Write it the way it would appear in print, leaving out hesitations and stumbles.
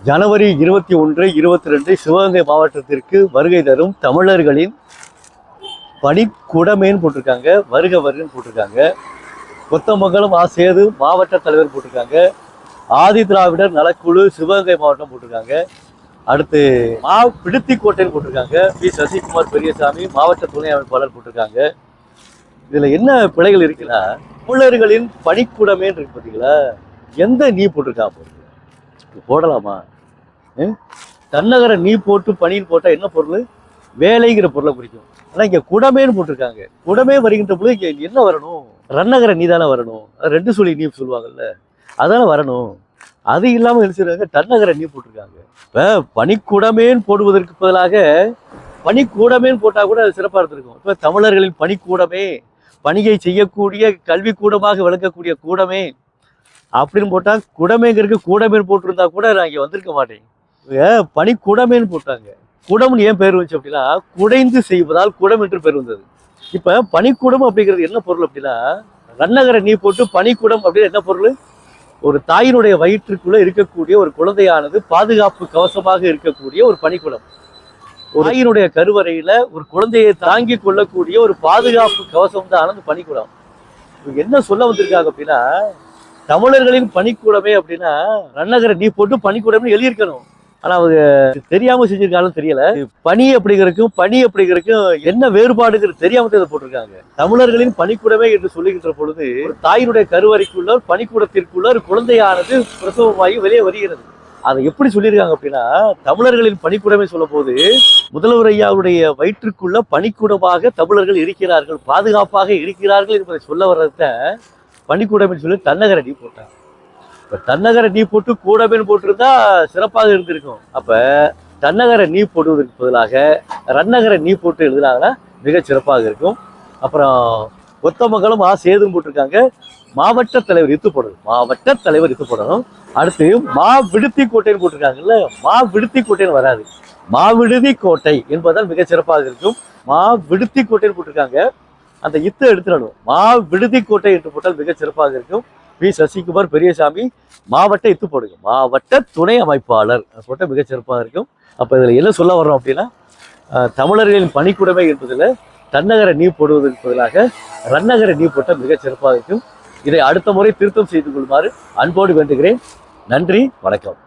ஜனவரி 21, 22 சிவகங்கை மாவட்டத்திற்கு வருகை தரும் தமிழர்களின் பணிக்குடமேன்னு போட்டிருக்காங்க. வருக வருகன்னு போட்டிருக்காங்க. கொத்தமங்கலம் சேது மாவட்ட தலைவர் போட்டிருக்காங்க. ஆதி திராவிடர் நலக்குழு சிவகங்கை மாவட்டம் போட்டிருக்காங்க. அடுத்து பிடுத்திக்கோட்டைன்னு போட்டிருக்காங்க. பி சசிகுமார் பெரியசாமி மாவட்ட துணை அமைப்பாளர் போட்டிருக்காங்க. இதுல என்ன பிழைகள் இருக்குன்னா, தமிழர்களின் பணிக்குடமேன்னு இருக்கு பார்த்தீங்களா, எந்த நீ போட்டிருக்காங்க போடலாமா? தன்னகர நீ போட்டு பணின்னு போட்டா என்ன பொருள்? வேலைங்கிற பொருளை குறிக்கும். ஆனால் இங்கே குடமேன்னு போட்டிருக்காங்க. குடமே வருகின்ற பொழுது இங்கே என்ன வரணும்? ரன்னகர நீ தானே வரணும். ரெண்டு சொல்லி நீ சொல்லுவாங்கல்ல, அதான வரணும். அது இல்லாமல் எழுச்சிருக்காங்க, தன்னகர நீ போட்டிருக்காங்க. இப்போ பணிக்கூடமேன்னு போடுவதற்கு பதிலாக பணிக்கூடமேன்னு போட்டால் கூட அது சிறப்பாக இருந்திருக்கும். இப்போ தமிழர்களின் பணிக்கூடமே, பணியை செய்யக்கூடிய கல்வி கூடமாக விளக்கக்கூடிய கூடமே அப்படின்னு போட்டால், குடமேங்கிறதுக்கு கூடமேன்னு போட்டிருந்தா கூட நான் இங்கே வந்திருக்க மாட்டேன். பணிக்கூடமேன்னு போட்டாங்க. குடம்னு ஏன் பேர் வந்துச்சு அப்படின்னா, குடைந்து செய்வதால் குடம் என்று பேர் வந்தது. இப்போ பணிக்கூடம் அப்படிங்கிறது என்ன பொருள் அப்படின்னா, ரன்னகர நீ போட்டு பணிக்கூடம் அப்படின்னு என்ன பொருள்? ஒரு தாயினுடைய வயிற்றுக்குள்ள இருக்கக்கூடிய ஒரு குழந்தையானது பாதுகாப்பு கவசமாக இருக்கக்கூடிய ஒரு பணிக்கூடம். ஒரு தாயினுடைய கருவறையில ஒரு குழந்தையை தாங்கி கொள்ளக்கூடிய ஒரு பாதுகாப்பு கவசம் தான் ஆனது பணிக்கூடம். என்ன சொல்ல வந்திருக்காங்க அப்படின்னா, தமிழர்களின் பணிக்கூடமே அப்படின்னா ரன்னகர நீ போட்டு பணிக்கூடம்னு எழுதியிருக்கணும். ஆனா அவங்க தெரியாம செஞ்சிருக்காலும் தெரியல. பணி அப்படிங்கிறதுக்கும் என்ன வேறுபாடுங்கிறது தெரியாம இதை போட்டிருக்காங்க. தமிழர்களின் பணிக்கூடமே என்று சொல்லுகின்ற பொழுது, தாயினுடைய கருவறைக்குள்ள பணிக்கூடத்திற்குள்ள ஒரு குழந்தையானது பிரசவமாகி வெளியே வருகிறது. அதை எப்படி சொல்லியிருக்காங்க அப்படின்னா, தமிழர்களின் பணிக்கூடமே சொல்லும் போது, முதல்வர் ஐயாவுடைய வயிற்றுக்குள்ள பணிக்கூடமாக தமிழர்கள் இருக்கிறார்கள், பாதுகாப்பாக இருக்கிறார்கள் என்பதை சொல்ல வர்றத பணிக்கூடமே சொல்லி தன்னகர நீ போட்டாங்க. இப்போ தன்னகர நீ போட்டு கூடமேன்னு போட்டிருந்தா சிறப்பாக இருந்திருக்கும். அப்போ தன்னகர நீ போடுவதற்கு பதிலாக ரன்னகர நீ போட்டு எழுதினாங்கன்னா மிக சிறப்பாக இருக்கும். அப்புறம் கொத்தமங்கலம் சேதுன்னு போட்டிருக்காங்க. மாவட்ட தலைவர் இத்து போடணும். மாவட்ட தலைவர் இத்து போடணும். அடுத்து விடுதி கோட்டைன்னு போட்டிருக்காங்கல்ல, விடுதி கோட்டைன்னு வராது, விடுதி கோட்டை என்பதால் மிக சிறப்பாக இருக்கும். விடுதி கோட்டைன்னு போட்டிருக்காங்க. அந்த இத்தை எடுத்துடணும். விடுதி கோட்டை என்று போட்டால் மிக சிறப்பாக இருக்கும். பி சசிகுமார் பெரியசாமி மாவட்ட இத்து போடுங்க. மாவட்ட துணை அமைப்பாளர் போட்டால் மிக சிறப்பாக இருக்கும். அப்போ இதில் என்ன சொல்ல வர்றோம் அப்படின்னா, தமிழர்களின் பணிக்குடைமை என்பதில் தன்னகர நீ போடுவதற்கு பதிலாக ரன்னகர நீ போட்டால் மிக சிறப்பாக இருக்கும். இதை அடுத்த முறை திருத்தம் செய்து கொள்ளுமாறு அன்போடு வேண்டுகிறேன். நன்றி, வணக்கம்.